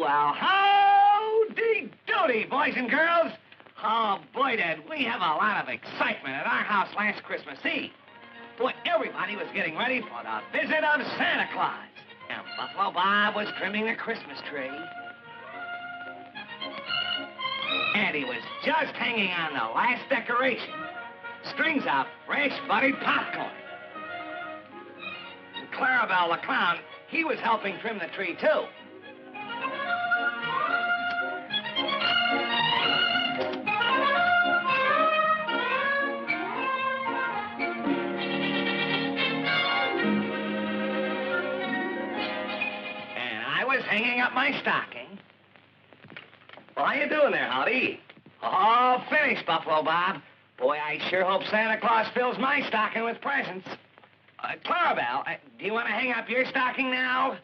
Well, howdy doody, boys and girls. Oh, boy, did we have a lot of excitement at our house last Christmas Eve. Boy, everybody was getting ready for the visit of Santa Claus. And Buffalo Bob was trimming the Christmas tree. And he was just hanging on the last decoration. Strings of fresh buttered popcorn. And Clarabelle the clown, he was helping trim the tree, too. And I was hanging up my stocking. Well, how you doing there, Howdy? All finished, Buffalo Bob. Boy, I sure hope Santa Claus fills my stocking with presents. Clarabelle, do you want to hang up your stocking now?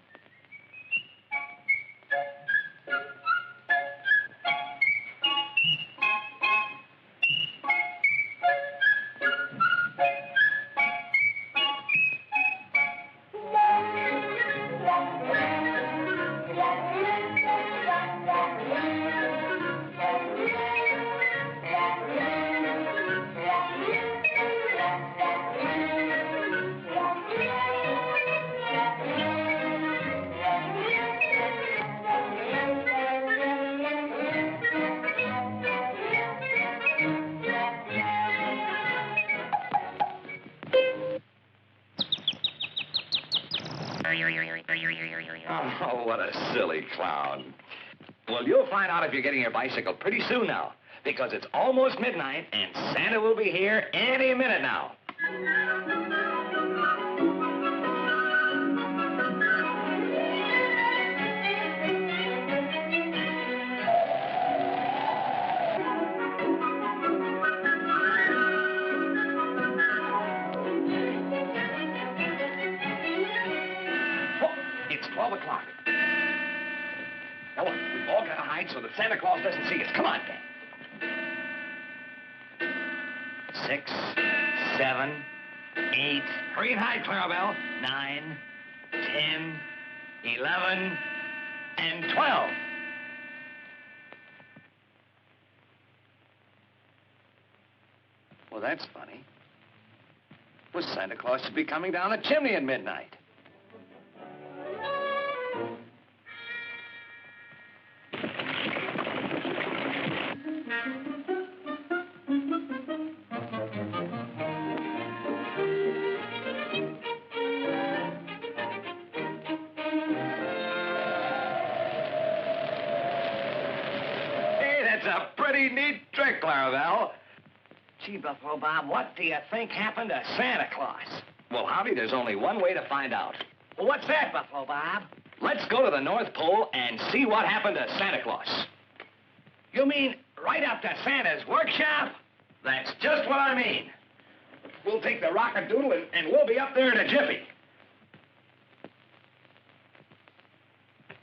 Oh, what a silly clown. Well, you'll find out if you're getting your bicycle pretty soon now, because it's almost midnight, and Santa will be here any minute now. It's 12 o'clock. Now, look, we've all got to hide so that Santa Claus doesn't see us. Come on, gang. 6, 7, 8. Hurry and hide, Clarabelle. 9, 10, 11, and 12. Well, that's funny. Well, Santa Claus should be coming down the chimney at midnight. It's a pretty neat trick, Clarabelle. Gee, Buffalo Bob, what do you think happened to Santa Claus? Well, Howdy, there's only one way to find out. Well, what's that, Buffalo Bob? Let's go to the North Pole and see what happened to Santa Claus. You mean right up to Santa's workshop? That's just what I mean. We'll take the rocket-doodle and we'll be up there in a jiffy.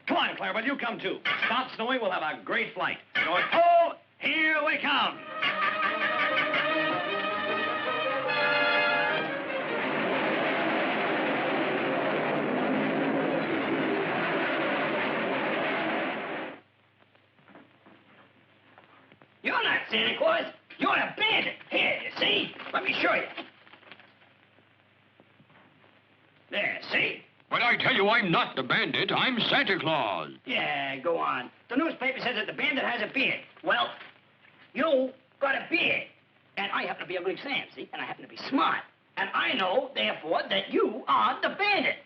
Come on, Clarabelle, you come too. Stop snowing, we'll have a great flight. North Pole, here we come. You're not Santa Claus. You're a bandit. Here, you see? Let me show you. There, see? But I tell you, I'm not the bandit. I'm Santa Claus. Yeah, go on. The newspaper says that the bandit has a beard. Well, you got a beard. And I happen to be a good Sam, see? And I happen to be smart. And I know, therefore, that you are the bandit.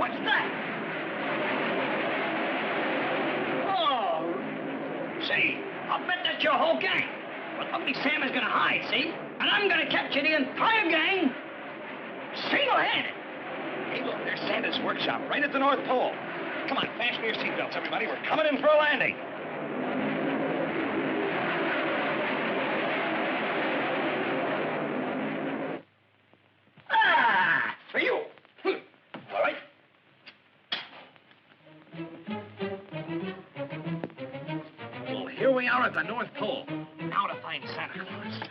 What's that? Oh, see? I'll bet that's your whole gang. Well, Ugly Sam is gonna hide, see? And I'm gonna capture the entire gang single-handed. Hey, look, there's Santa's workshop right at the North Pole. Come on, fasten your seatbelts, everybody. We're coming in for a landing. Ah, for you. All right. Well, here we are at the North Pole. Now to find Santa Claus.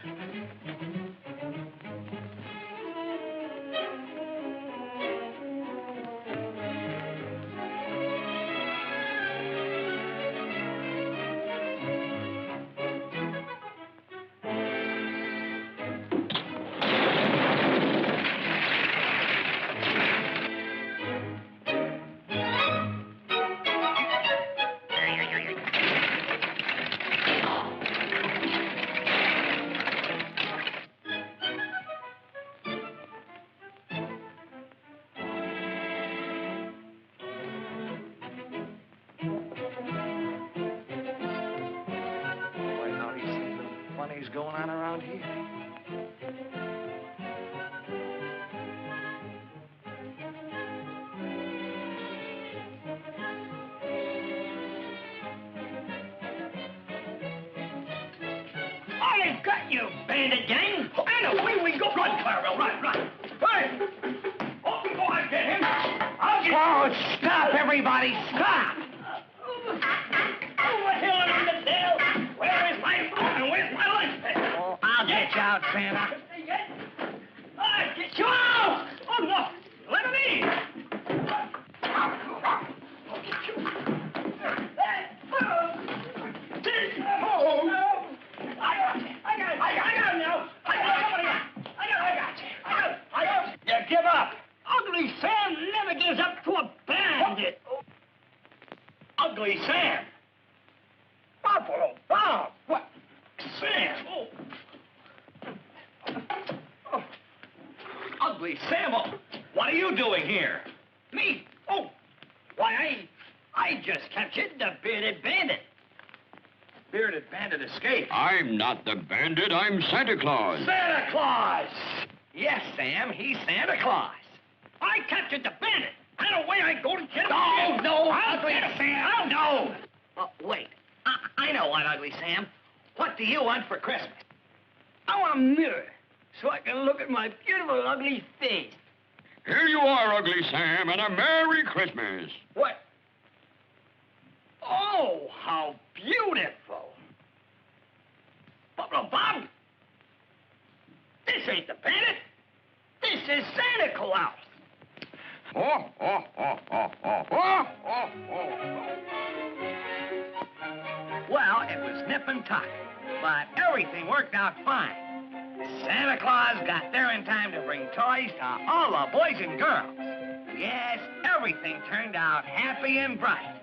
party's going on around here? I got you, bandit gang. And away we go. Run, Clarabelle, run, run. Run. Oh, go on, get him. I'll get... Oh, stop, everybody, stop. Oh, what hell am I to tell? Where is my phone and where's my lunch pail? Oh, I'll get you out, Santa. I'll get you out. Oh, no. Let me in. I'll get you. Oh, I got him now. I got you. You give up. Ugly Sam never gives up to a bandit. Ugly Sam? Buffalo Bob. What? Sam? Oh. Ugly Sam? Oh. What are you doing here? Me? Oh. Why, I just captured the bearded bandit. Bearded bandit escaped. I'm not the bandit, I'm Santa Claus. Santa Claus! Yes, Sam, he's Santa Claus. I captured the bandit. And away I go to get him. No, I'll Ugly get him. Sam, no. Wait, I know what, Ugly Sam. What do you want for Christmas? I want a mirror so I can look at my beautiful, ugly face. Here you are, Ugly Sam, and a Merry Christmas. What? Oh, how beautiful. Buffalo Bob, this ain't the bandit. This is Santa Claus. Oh, oh, oh, oh, oh, oh, oh, oh. Well, it was nip and tuck, but everything worked out fine. Santa Claus got there in time to bring toys to all the boys and girls. Yes, everything turned out happy and bright.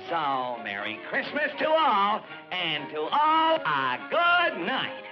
So, Merry Christmas to all, and to all a good night.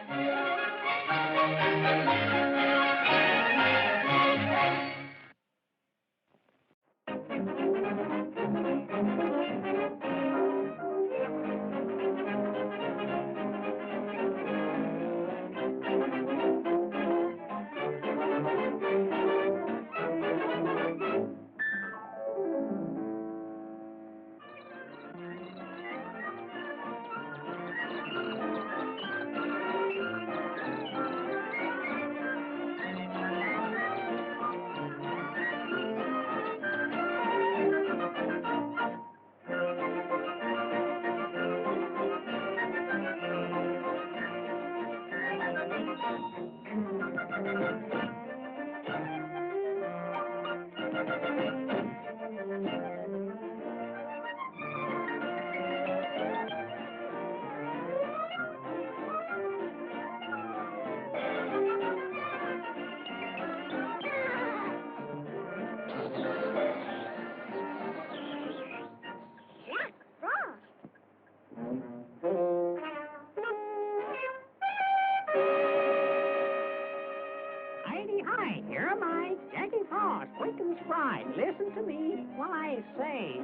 Here am I, Jackie Frost, quick and spry. Listen to me while I say.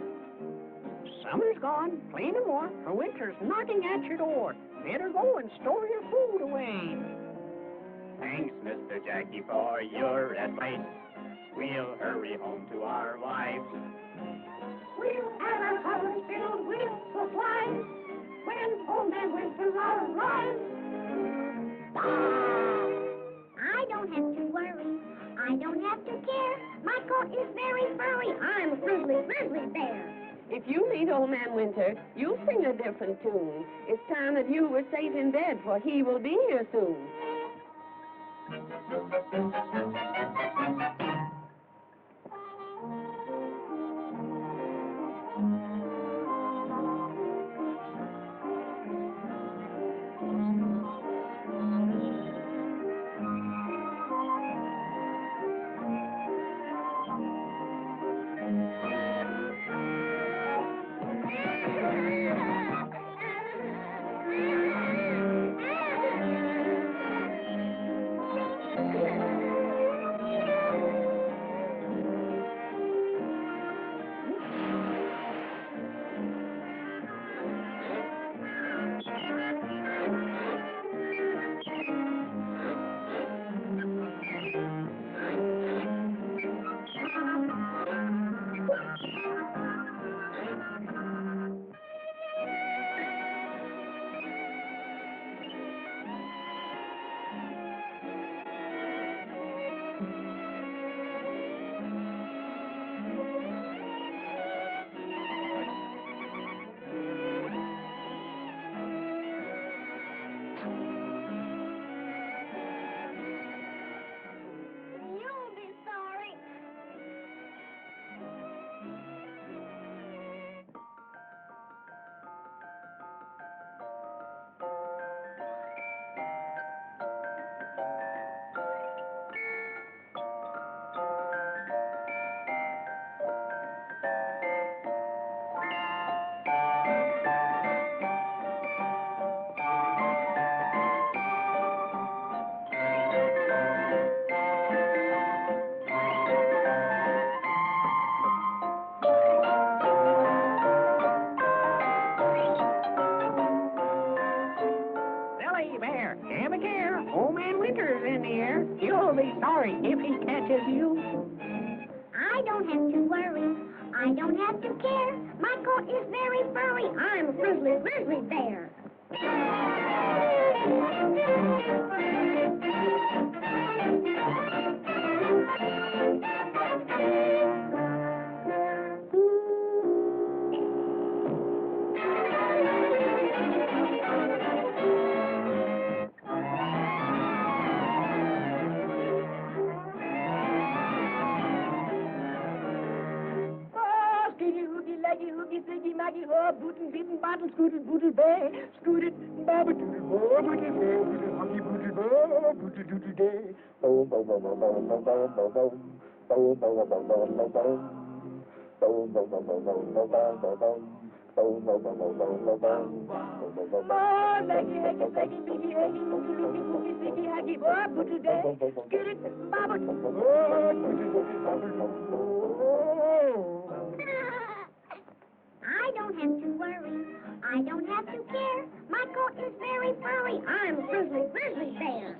Summer's gone, plain and more, for winter's knocking at your door. Better go and store your food away. Thanks, Mr. Jackie, for your advice. We'll hurry home to our wives. We'll have our cupboards filled with supplies when home and winter arrives. I don't have to worry. I don't have to care. My coat is very furry. I'm Grizzly Bear. If you meet Old Man Winter, you'll sing a different tune. It's time that you were safe in bed, for he will be here soon. with you. I don't have to worry. I don't have to care. My coat is very furry. I'm a grizzly bear. Siggy, Maggie, oh, bootin', beatin', bottle, scooted, booted, bay, scooted, baba, dooted, oh, booted, bay, booted, honky, booted, oh, booted, dooted, day. Boom, boom, boom, boom, boom, boom, boom, boom, boom. Boom, boom, boom, boom, boom, boom, boom. Boom, boom, boom, boom, boom, boom, boom, boom, boom. Boom, boom, boom, boom, boom, boom, boom. Boom, boom, boom, boom. Oh, leggy, heggy, seggy, beady, heggy, moogie, loogie, boogie, siggy, haggy, oh, booted, day, scooted, baba, oh, booted, booted, baba, oh. I don't have to worry. I don't have to care. My coat is very furry. I'm a grizzly bear.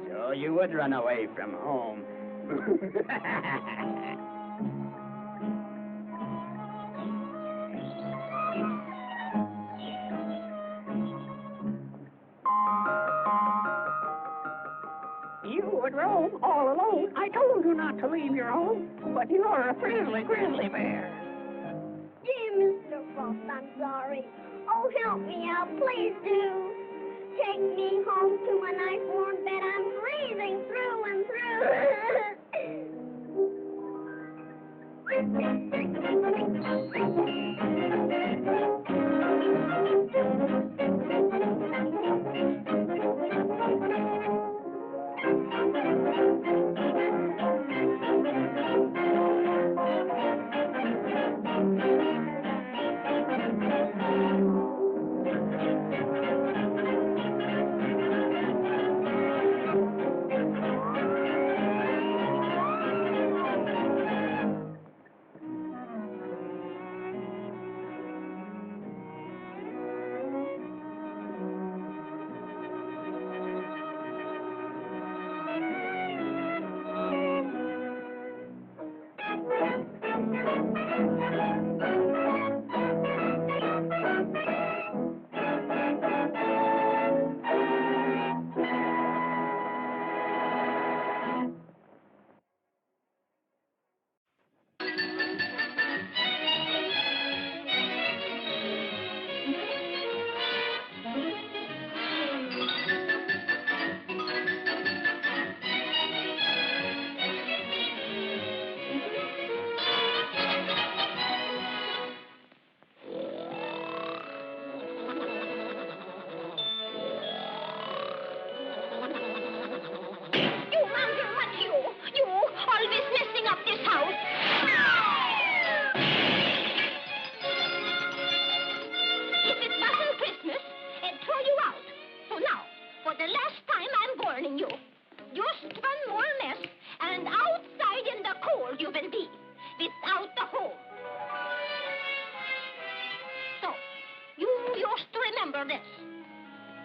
So you would run away from home. You would roam all alone. I told you not to leave your home, but you're a grizzly bear. Dear Mr. Frost, I'm sorry. Oh, help me out, please do. Take me home to a nice warm bed. I'm freezing through and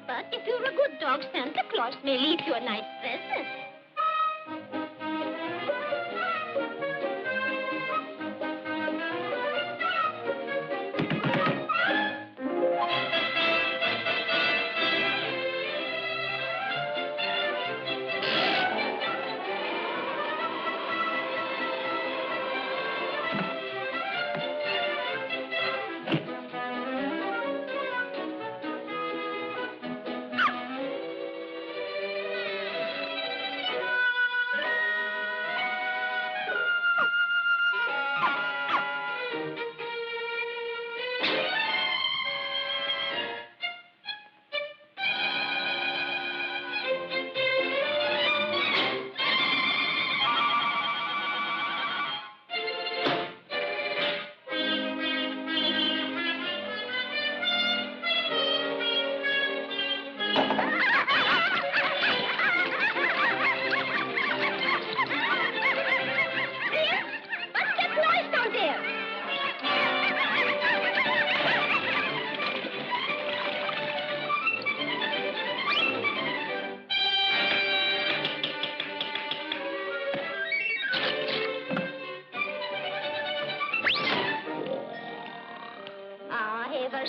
But if you're a good dog, Santa Claus may leave you a nice present.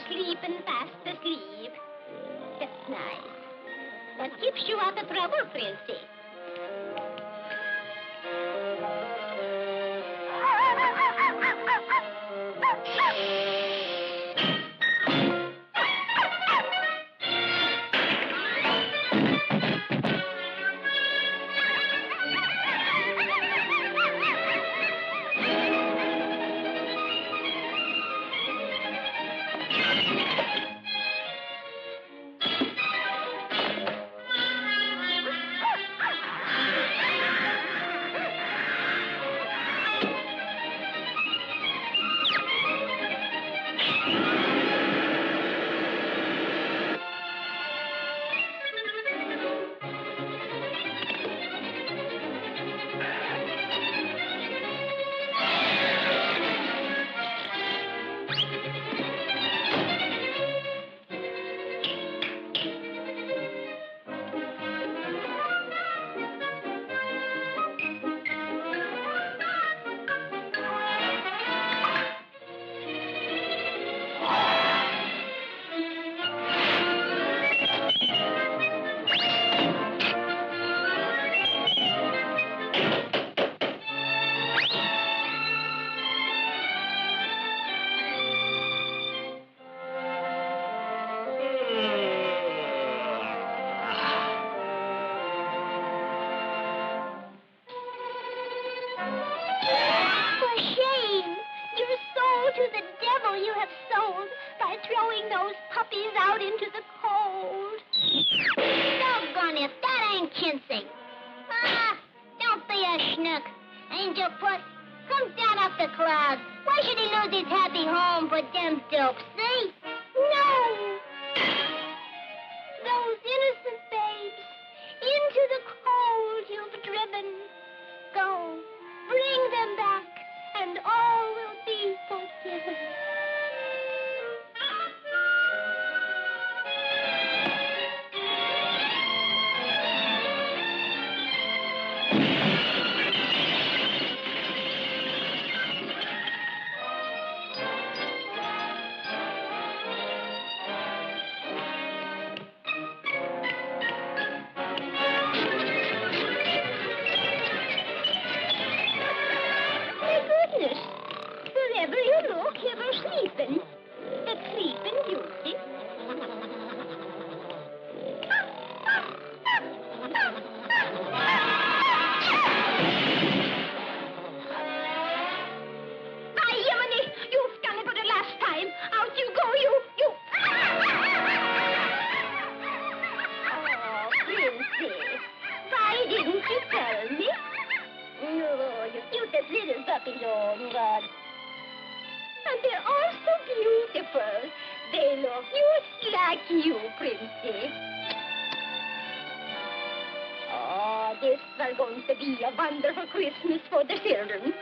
Sleeping fast asleep. That's nice. That keeps you out of trouble, Princey. Throwing those puppies out into the cold. Doggone it, that ain't chintzy. Ah, don't be a schnook. Angel Puss, come down off the clouds. Why should he lose his happy home for them dopes, see? No! Those innocent babes, into the cold you've driven. Go, bring them back, and all will be forgiven. Sleeping. It's Sleeping Beauty. By Yemeni, you've done it for the last time. Out you go, you. Oh, Princess, why didn't you tell me? Oh, you cutest little puppy, oh, God. And they're all so beautiful. They look just like you, Princey. Oh, this is going to be a wonderful Christmas for the children.